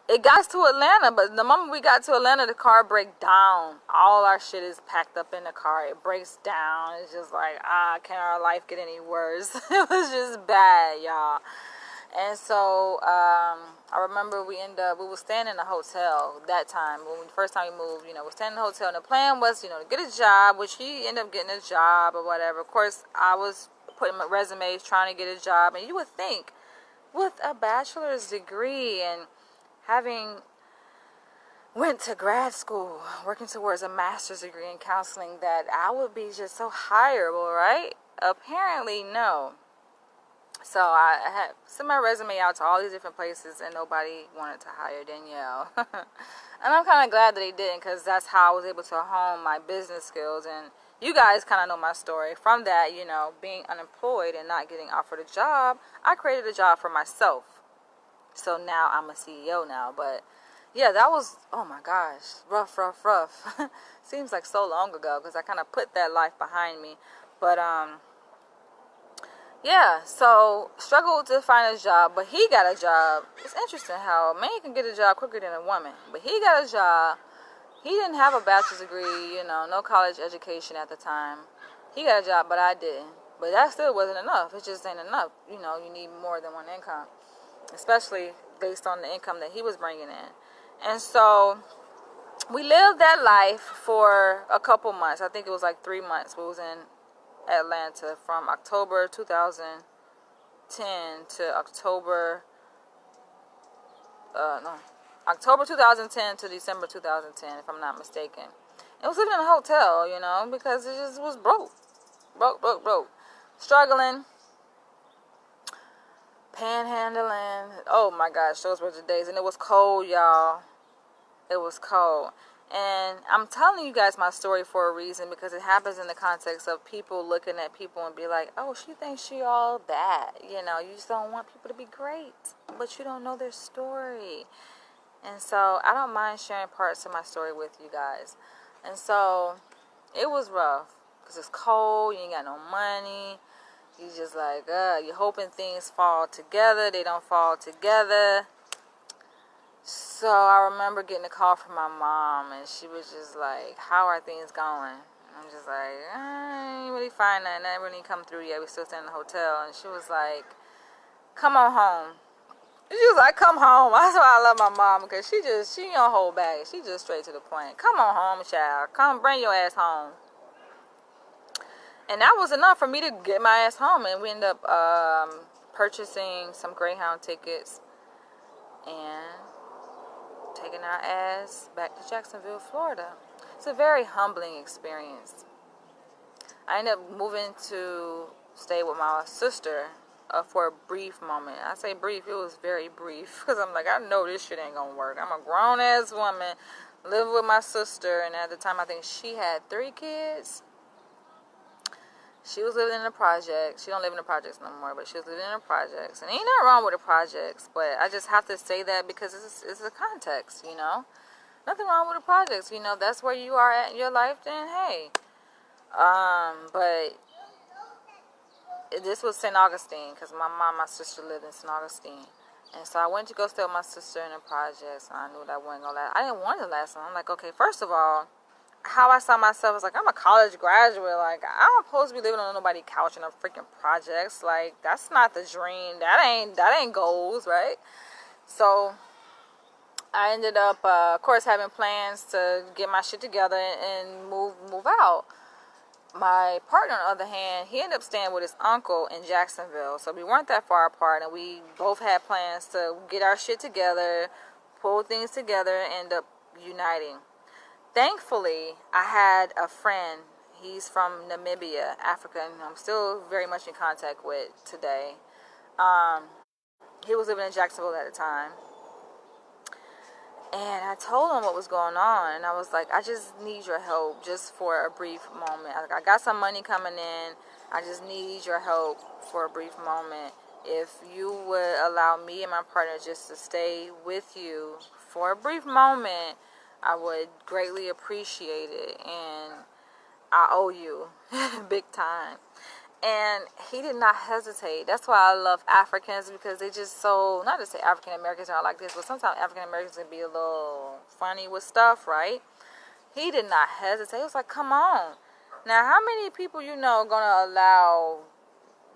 It got to Atlanta, but the moment we got to Atlanta, the car broke down. All our shit is packed up in the car. It breaks down. It's just like, can our life get any worse? It was just bad, y'all. And so I remember we were staying in a hotel that time. First time we moved, you know, we're staying in a hotel. And the plan was, you know, to get a job, which he ended up getting a job or whatever. Of course, I was putting my resumes, trying to get a job. And you would think, with a bachelor's degree and having went to grad school, working towards a master's degree in counseling, that I would be just so hireable, right? Apparently, no. So I had sent my resume out to all these different places, and nobody wanted to hire Danielle. And I'm kind of glad that they didn't, because that's how I was able to hone my business skills. And you guys kind of know my story. From that, you know, being unemployed and not getting offered a job, I created a job for myself. So now I'm a CEO now. But yeah, that was, oh my gosh, rough. Seems like so long ago, because I kind of put that life behind me. But yeah, so struggled to find a job, but he got a job. It's interesting how a man can get a job quicker than a woman. But he got a job. He didn't have a bachelor's degree, you know, no college education at the time. He got a job, but I didn't. But that still wasn't enough. It just ain't enough. You know, you need more than one income, especially based on the income that he was bringing in. And so we lived that life for a couple months. I think it was like 3 months. We was in Atlanta from October 2010 to October 2010 to December 2010, if I'm not mistaken. It was living in a hotel, you know, because it just was broke. Struggling, panhandling. Oh my gosh, those were the days. And it was cold, y'all. It was cold. And I'm telling you guys my story for a reason, because it happens in the context of people looking at people and be like, oh, she thinks she all that. You know, you just don't want people to be great, but you don't know their story. And so I don't mind sharing parts of my story with you guys. And so it was rough, because it's cold, you ain't got no money. You just like, you're hoping things fall together. They don't fall together. So I remember getting a call from my mom, and she was just like, how are things going? And I'm just like, I ain't really find nothing. Nothing really come through yet. We still stay in the hotel. And she was like, come on home. She was like, come home. That's why I love my mom, because she don't hold back. She just straight to the point. Come on home, child. Come bring your ass home. And that was enough for me to get my ass home. And we ended up purchasing some Greyhound tickets and taking our ass back to Jacksonville, Florida. It's a very humbling experience. I ended up moving to stay with my sister for a brief moment. I say brief, it was very brief, because I'm like, I know this shit ain't gonna work. I'm a grown-ass woman living with my sister, and at the time I think she had 3 kids. She was living in the projects. She don't live in the projects no more, but she was living in the projects. And ain't nothing wrong with the projects, but I just have to say that because it's a context, you know. Nothing wrong with the projects, you know. That's where you are at in your life, then hey. But this was St. Augustine, because my sister lived in St. Augustine. And so I went to go stay with my sister in the projects, and I knew that wasn't going to last. I didn't want it to last long. I'm like, okay, first of all, how I saw myself was like, I'm a college graduate. Like, I'm supposed to be living on nobody's couch in a freaking projects. Like, that's not the dream. That ain't goals, right? So I ended up, of course, having plans to get my shit together and move out. My partner, on the other hand, he ended up staying with his uncle in Jacksonville. So we weren't that far apart, and we both had plans to get our shit together, pull things together, and end up uniting. Thankfully, I had a friend. He's from Namibia, Africa, and I'm still very much in contact with today. He was living in Jacksonville at the time. And I told him what was going on. And I was like, I just need your help just for a brief moment. I got some money coming in. I just need your help for a brief moment. If you would allow me and my partner just to stay with you for a brief moment, I would greatly appreciate it. And I owe you big time. And he did not hesitate. That's why I love Africans, because they just so, not to say African Americans are like this, but sometimes African Americans can be a little funny with stuff, right? He did not hesitate. He was like, come on. Now, how many people you know going to allow,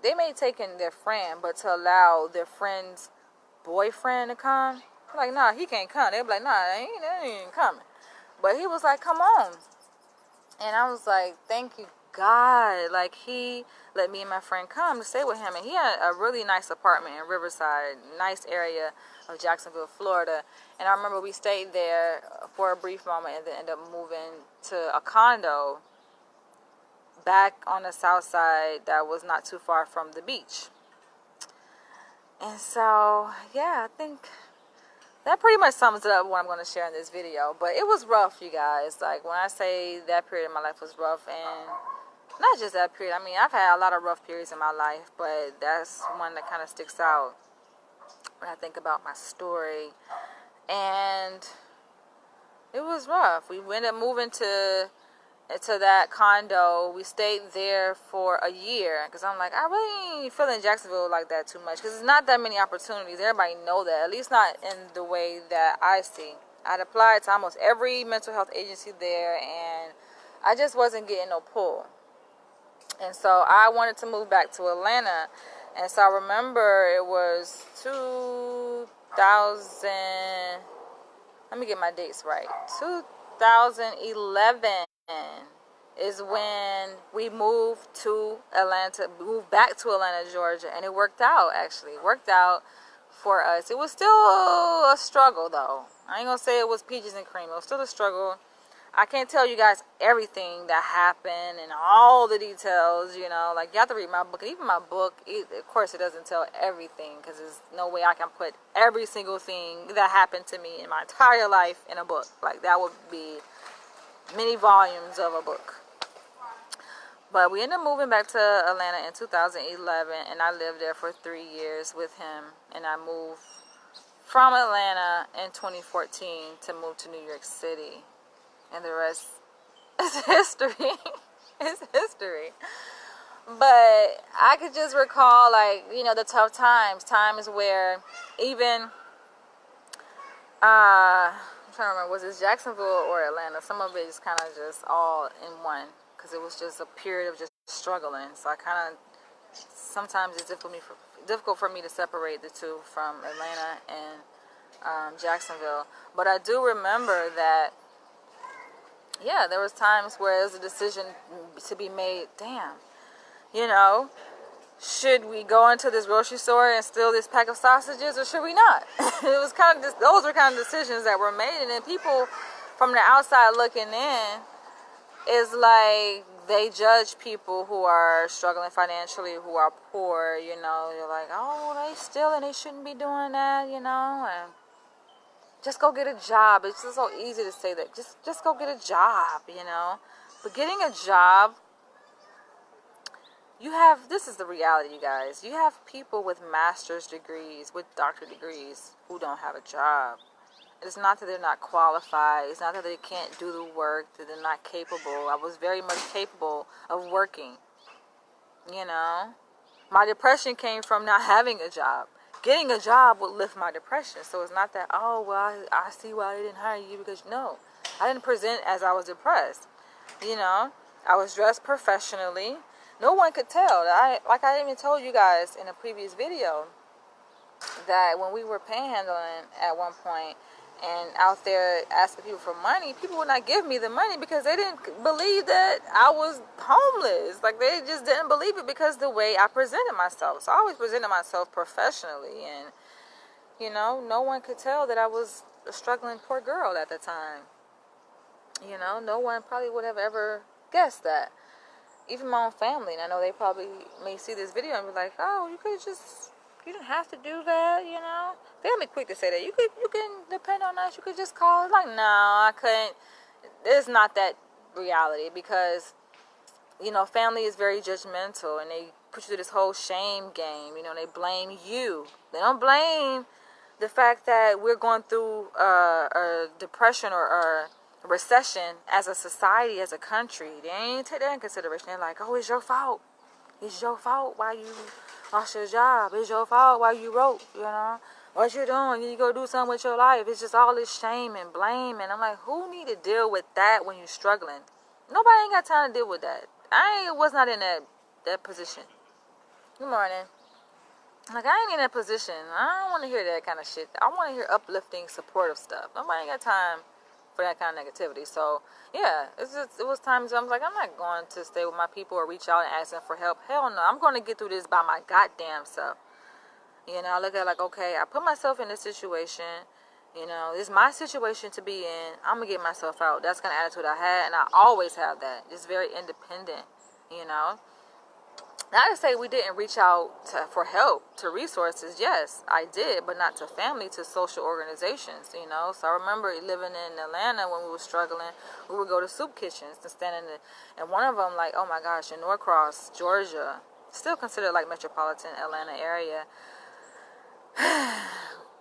they may take in their friend, but to allow their friend's boyfriend to come? Like, nah, he can't come. They'll be like, nah, that ain't coming. But he was like, come on. And I was like, thank you, God. Like, he let me and my friend come to stay with him. And he had a really nice apartment in Riverside, nice area of Jacksonville, Florida. And I remember we stayed there for a brief moment and then ended up moving to a condo back on the south side that was not too far from the beach. And so, yeah, I think that pretty much sums it up what I'm going to share in this video. But it was rough, you guys. Like, when I say that period of my life was rough, and not just that period. I mean, I've had a lot of rough periods in my life, but that's one that kind of sticks out when I think about my story. And it was rough. We ended up moving to that condo. We stayed there for a year because I'm like, I really ain't feeling Jacksonville like that too much because it's not that many opportunities. Everybody know that, at least not in the way that I see. I'd applied to almost every mental health agency there, and I just wasn't getting no pull. And so I wanted to move back to Atlanta. And so I remember it was 2000, let me get my dates right. 2011 is when we moved back to Atlanta, Georgia. And it worked out, actually. It worked out for us. It was still a struggle, though. I ain't gonna say it was peaches and cream. It was still a struggle. I can't tell you guys everything that happened and all the details, you know. Like, you have to read my book. Even my book, of course, it doesn't tell everything because there's no way I can put every single thing that happened to me in my entire life in a book. Like, that would be many volumes of a book. But we ended up moving back to Atlanta in 2011, and I lived there for 3 years with him. And I moved from Atlanta in 2014 to move to New York City. And the rest is history. It's history. But I could just recall, like, you know, the tough times where even, I'm trying to remember, was it Jacksonville or Atlanta? Some of it is kind of just all in one, because it was just a period of just struggling. So I kind of, sometimes it's difficult for me to separate the two from Atlanta and Jacksonville. But I do remember that, yeah, there was times where it was a decision to be made. Damn, you know, should we go into this grocery store and steal this pack of sausages, or should we not? It was kind of just, those were kind of decisions that were made, and then people from the outside looking in is like, they judge people who are struggling financially, who are poor. You know, you're like, oh, they stealing, they shouldn't be doing that, you know, and just go get a job. It's just so easy to say that. Just go get a job, you know. But getting a job, this is the reality, you guys. You have people with master's degrees, with doctorate degrees, who don't have a job. It's not that they're not qualified. It's not that they can't do the work, that they're not capable. I was very much capable of working, you know. My depression came from not having a job. Getting a job would lift my depression. So it's not that, oh, well, I see why they didn't hire you, because no, I didn't present as I was depressed. You know, I was dressed professionally. No one could tell. Like I even told you guys in a previous video, that when we were panhandling at one point and out there asking people for money, people would not give me the money because they didn't believe that I was homeless. Like, they just didn't believe it because the way I presented myself. So I always presented myself professionally, and, you know, no one could tell that I was a struggling poor girl at the time. You know, no one probably would have ever guessed that. Even my own family, and I know they probably may see this video and be like, oh, you didn't have to do that, you know. They got me quick to say that. You can depend on us. You could just call. Like, no, I couldn't. It's not that reality, because, you know, family is very judgmental, and they put you through this whole shame game. You know, they blame you. They don't blame the fact that we're going through a depression or a recession as a society, as a country. They ain't take that in consideration. They're like, oh, it's your fault. It's your fault why you lost your job. It's your fault why you wrote, you know. What you doing? You go do something with your life. It's just all this shame and blame. And I'm like, who need to deal with that when you're struggling? Nobody ain't got time to deal with that. I was not in that position. Good morning. Like, I ain't in that position. I don't want to hear that kind of shit. I want to hear uplifting, supportive stuff. Nobody ain't got time for that kind of negativity. So, yeah, it was times I was like, I'm not going to stay with my people or reach out and ask them for help. Hell no. I'm going to get through this by my goddamn self. You know, I look at it like, okay, I put myself in this situation. You know, it's my situation to be in. I'm going to get myself out. That's the kind of attitude I had, and I always have that. Just very independent, you know. Not to say we didn't reach out for help, to resources. Yes, I did, but not to family, to social organizations, you know. So I remember living in Atlanta when we were struggling. We would go to soup kitchens and stand in and one of them, like, oh my gosh, in Norcross, Georgia, still considered like metropolitan Atlanta area.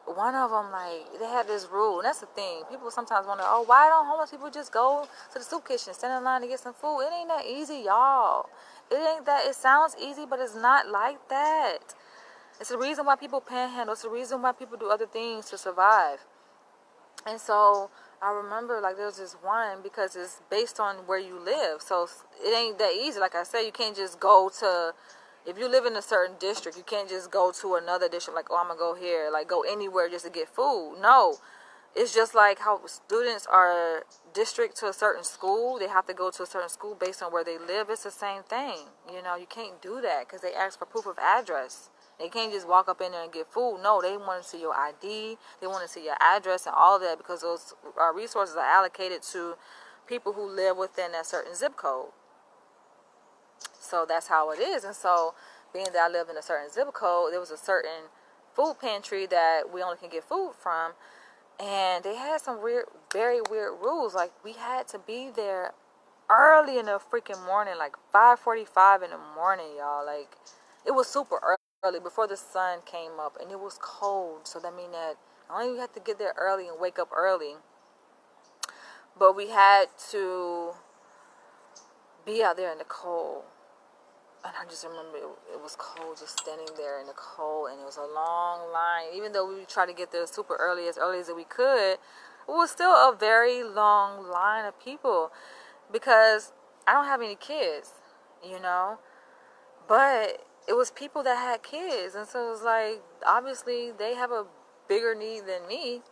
One of them, like, they had this rule, and that's the thing. People sometimes wonder, oh, why don't homeless people just go to the soup kitchen, stand in line to get some food? It ain't that easy, y'all. It ain't that. It sounds easy, but it's not like that. It's the reason why people panhandle. It's the reason why people do other things to survive. And so I remember, like, there's this one, because it's based on where you live. So it ain't that easy. Like I said, you can't just go to, if you live in a certain district, you can't just go to another district, like, oh, I'm going to go here, like, go anywhere just to get food. No. It's just like how students are district to a certain school. They have to go to a certain school based on where they live. It's the same thing. You know, you can't do that because they ask for proof of address. They can't just walk up in there and get food. No, they want to see your ID. They want to see your address and all that, because those resources are allocated to people who live within that certain zip code. So that's how it is. And so being that I live in a certain zip code, there was a certain food pantry that we only can get food from. And they had some weird, very weird rules. Like, we had to be there early in the freaking morning, like 5:45 in the morning, y'all. Like, it was super early, before the sun came up, and it was cold. So that means that not only we had to get there early and wake up early, but we had to be out there in the cold. And I just remember it was cold, just standing there in the cold, and it was a long line. Even though we tried to get there super early as we could, it was still a very long line of people, because I don't have any kids, you know, but it was people that had kids, and so it was like, obviously they have a bigger need than me,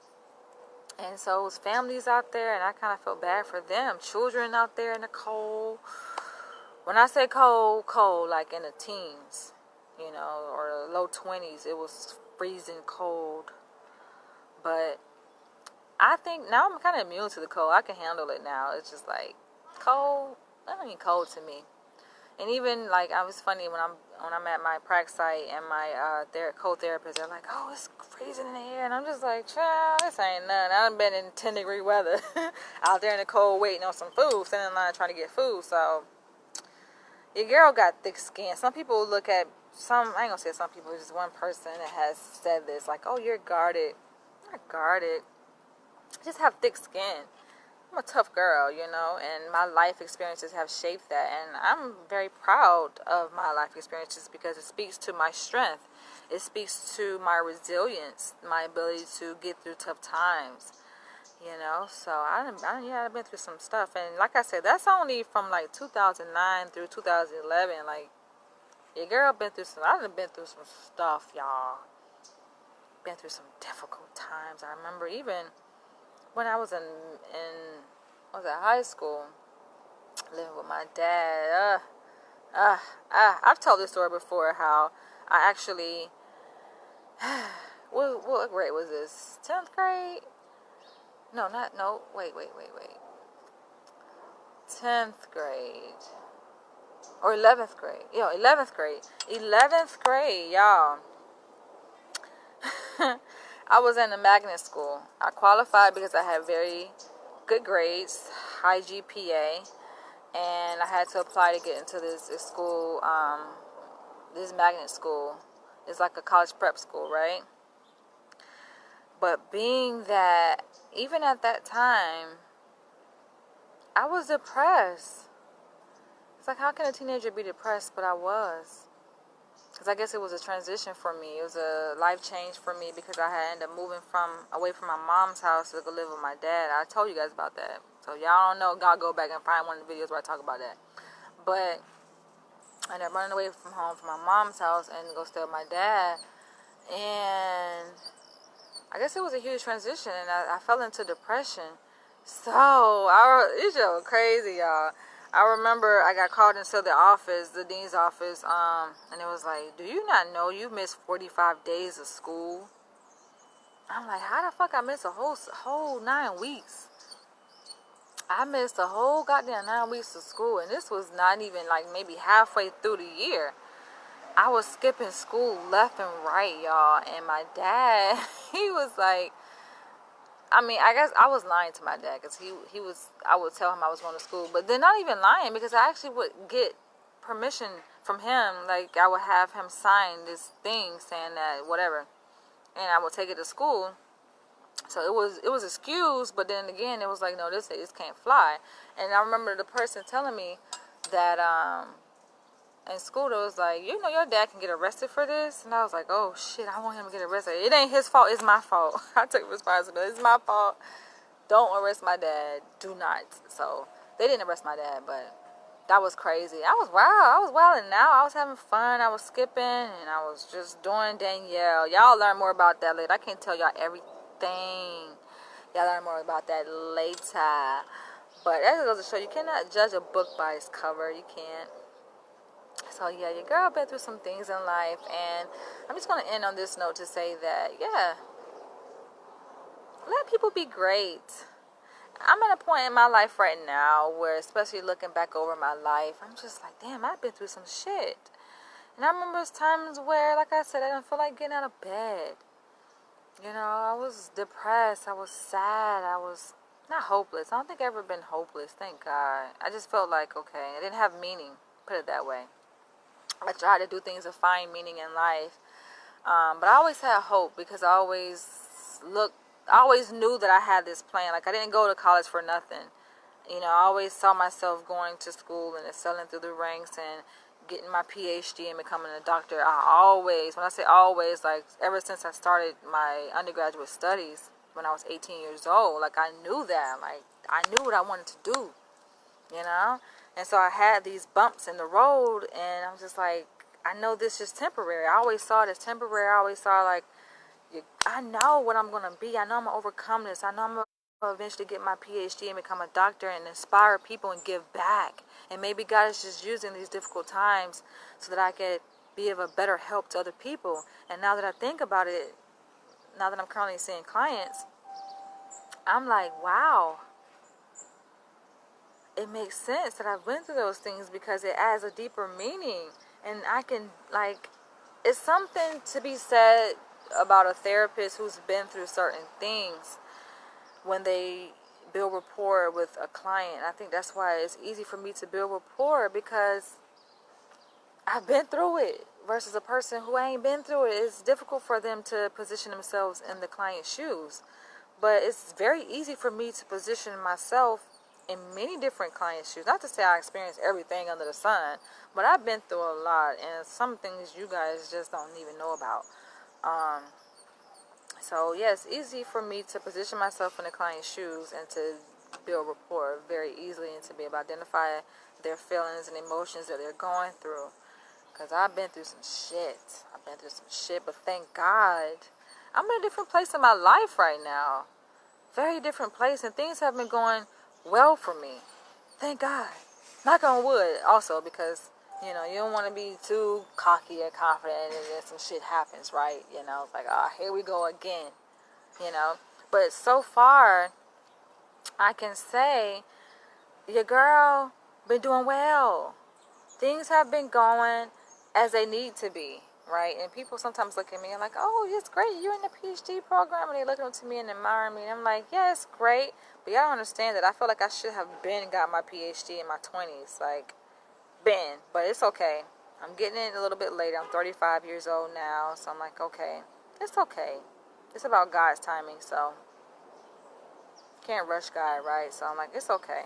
and so it was families out there, and I kind of felt bad for them, children out there in the cold. When I say cold, like in the teens, you know, or the low 20s, it was freezing cold. But I think now I'm kind of immune to the cold. I can handle it now. It's just like cold. That ain't cold to me. And even like, I was funny when I'm at my prac site, and my co-therapist, they're like, oh, it's freezing in the air, and I'm just like, child, this ain't nothing. I've been in 10-degree weather out there in the cold waiting on some food, standing in line trying to get food. So your girl got thick skin. Some people look at I ain't gonna say some people, just one person that has said this, like, oh, you're guarded. I'm not guarded. I just have thick skin. I'm a tough girl, you know, and my life experiences have shaped that. And I'm very proud of my life experiences, because it speaks to my strength. It speaks to my resilience, my ability to get through tough times. You know, so I've been through some stuff, and like I said, that's only from like 2009 through 2011. Like, your girl been through I've been through some stuff, y'all. Been through some difficult times. I remember even when I was in high school, living with my dad. I've told this story before, how I actually, what grade was this? 10th grade? Wait. 10th grade. Or 11th grade. 11th grade. 11th grade, y'all. I was in a magnet school. I qualified because I had very good grades, high GPA, and I had to apply to get into this school, this magnet school. It's like a college prep school, right? But being that, even at that time, I was depressed. It's like, how can a teenager be depressed? But I was. Because I guess it was a transition for me. It was a life change for me, because I had ended up moving away from my mom's house to go live with my dad. I told you guys about that. So y'all don't know, God, go back and find one of the videos where I talk about that. But I ended up running away from home from my mom's house and go stay with my dad. And I guess it was a huge transition, and I fell into depression. So, it's just crazy, y'all. I remember I got called into the office, the dean's office, and it was like, do you not know you missed 45 days of school? I'm like, how the fuck I missed a whole 9 weeks? I missed a whole goddamn 9 weeks of school, and this was not even like maybe halfway through the year. I was skipping school left and right, y'all. And my dad, he was like, I mean, I guess I was lying to my dad because he was, I would tell him I was going to school. But then not even lying, because I actually would get permission from him. Like, I would have him sign this thing saying that whatever. And I would take it to school. So it was excused, but then again, it was like, no, this can't fly. And I remember the person telling me that in school, it was like, you know, your dad can get arrested for this. And I was like, oh shit, I want him to get arrested. It ain't his fault, it's my fault. I took responsibility. It's my fault. Don't arrest my dad. Do not. So they didn't arrest my dad, but that was crazy. I was wild. I was wilding out. I was having fun. I was skipping, and I was just doing Danielle. Y'all learn more about that later. I can't tell y'all everything. Y'all learn more about that later. But that goes to show you cannot judge a book by its cover. You can't. So yeah, your girl been through some things in life, and I'm just gonna end on this note to say that, yeah, let people be great. I'm at a point in my life right now where, especially looking back over my life, I'm just like, damn, I've been through some shit. And I remember times where, like I said, I didn't feel like getting out of bed. You know, I was depressed, I was sad, I was not hopeless. I don't think I've ever been hopeless, thank God. I just felt like, okay, I didn't have meaning, put it that way. I tried to do things to find meaning in life. But I always had hope, because I always knew that I had this plan. Like, I didn't go to college for nothing. You know, I always saw myself going to school and excelling through the ranks and getting my PhD and becoming a doctor. I always, when I say always, like, ever since I started my undergraduate studies when I was 18 years old, like, I knew that. Like, I knew what I wanted to do, you know? And so I had these bumps in the road, and I'm just like, I know this is temporary. I always saw it as temporary. I always saw, like, I know what I'm going to be. I know I'm going to overcome this. I know I'm going to eventually get my PhD and become a doctor and inspire people and give back. And maybe God is just using these difficult times so that I could be of a better help to other people. And now that I think about it, now that I'm currently seeing clients, I'm like, wow. It makes sense that I've went through those things, because it adds a deeper meaning. And I can, like, it's something to be said about a therapist who's been through certain things when they build rapport with a client. I think that's why it's easy for me to build rapport, because I've been through it, versus a person who ain't been through it. It's difficult for them to position themselves in the client's shoes. But it's very easy for me to position myself in many different clients' shoes. Not to say I experienced everything under the sun, but I've been through a lot, and some things you guys just don't even know about. So yeah, it's easy for me to position myself in the client's shoes and to build rapport very easily, and to be able to identify their feelings and emotions that they're going through. Because I've been through some shit. But thank God, I'm in a different place in my life right now. Very different place, and things have been going well for me. Thank God. Knock on wood also, because, you know, you don't want to be too cocky or confident and then some shit happens, right? You know, it's like, oh, here we go again, you know. But so far, I can say your girl been doing well. Things have been going as they need to be, right? And people sometimes look at me and like, oh, it's great, you're in the PhD program, and they look up to me and admire me, and I'm like, yeah, it's great, but y'all don't understand that I feel like I should have got my PhD in my 20s, like, but it's okay. I'm getting it a little bit later. I'm 35 years old now, so I'm like, okay, it's okay. It's about God's timing, so can't rush God, right? So I'm like, it's okay.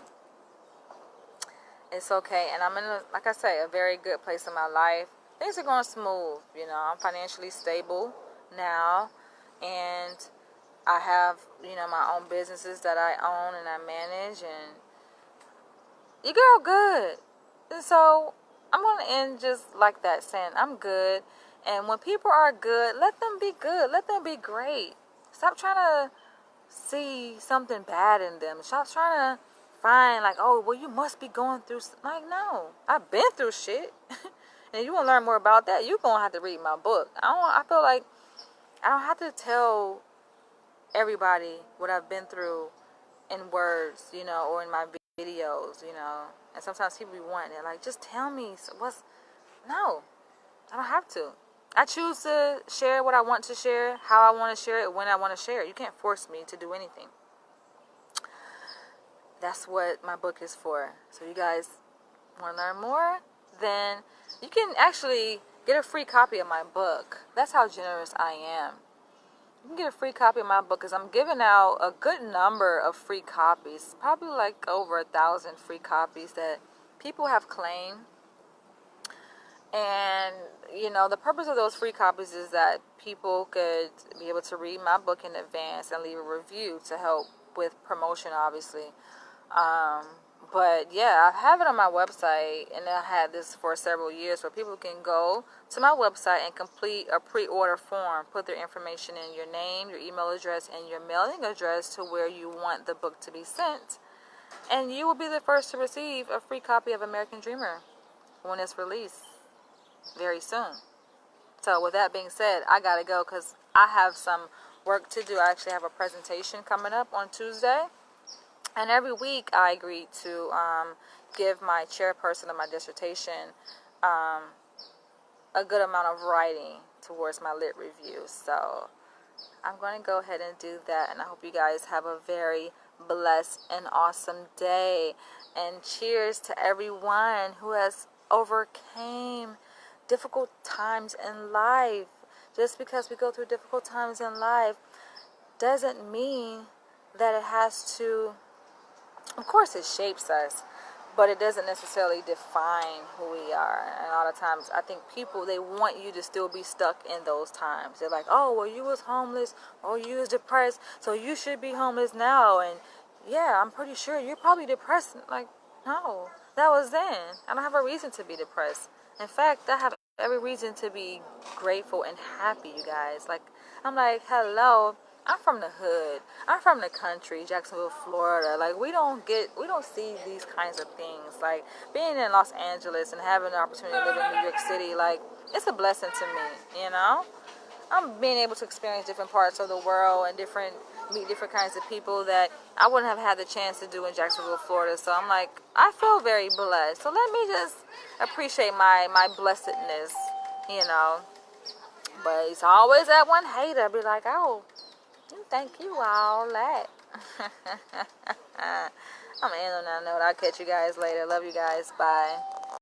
It's okay, and I'm in, like I say, a very good place in my life. Things are going smooth, you know. I'm financially stable now, and I have, you know, my own businesses that I own and I manage, and your girl good. And so I'm going to end just like that, saying I'm good. And when people are good, let them be good. Let them be great. Stop trying to see something bad in them. Stop trying to find, like, oh, well, you must be going through, like, no. I've been through shit. And you want to learn more about that, you're going to have to read my book. I feel like I don't have to tell everybody what I've been through in words, you know, or in my videos, you know. And sometimes people be wanting it, like, just tell me no. I don't have to. I choose to share what I want to share, how I want to share it, when I want to share it. You can't force me to do anything. That's what my book is for. So you guys want to learn more? Then you can actually get a free copy of my book. That's how generous I am. You can get a free copy of my book because I'm giving out a good number of free copies. Probably like over 1,000 free copies that people have claimed. And, you know, the purpose of those free copies is that people could be able to read my book in advance and leave a review to help with promotion, obviously. But, yeah, I have it on my website, and I had this for several years where people can go to my website and complete a pre-order form, put their information in, your name, your email address, and your mailing address to where you want the book to be sent. And you will be the first to receive a free copy of American Dreamer when it's released very soon. So with that being said, I gotta go because I have some work to do. I actually have a presentation coming up on Tuesday, and every week I agree to give my chairperson of my dissertation a good amount of writing towards my lit review. So I'm going to go ahead and do that, and I hope you guys have a very blessed and awesome day. And cheers to everyone who has overcame difficult times in life. Just because we go through difficult times in life doesn't mean that it has to, of course it shapes us, but it doesn't necessarily define who we are. And a lot of times I think people, they want you to still be stuck in those times. They're like, oh, well, you was homeless, or you was depressed, so you should be homeless now. And yeah, I'm pretty sure you're probably depressed. Like, no, that was then. I don't have a reason to be depressed. In fact, I have every reason to be grateful and happy, you guys. Like, I'm like, hello, I'm from the hood. I'm from the country, Jacksonville, Florida. Like, we don't see these kinds of things. Like, being in Los Angeles and having the opportunity to live in New York City, like, it's a blessing to me, you know? I'm being able to experience different parts of the world and meet different kinds of people that I wouldn't have had the chance to do in Jacksonville, Florida. So I'm like, I feel very blessed. So let me just appreciate my blessedness, you know. But it's always that one hater be like, oh, you think you all that. I'm gonna end on that note. I'll catch you guys later. Love you guys. Bye.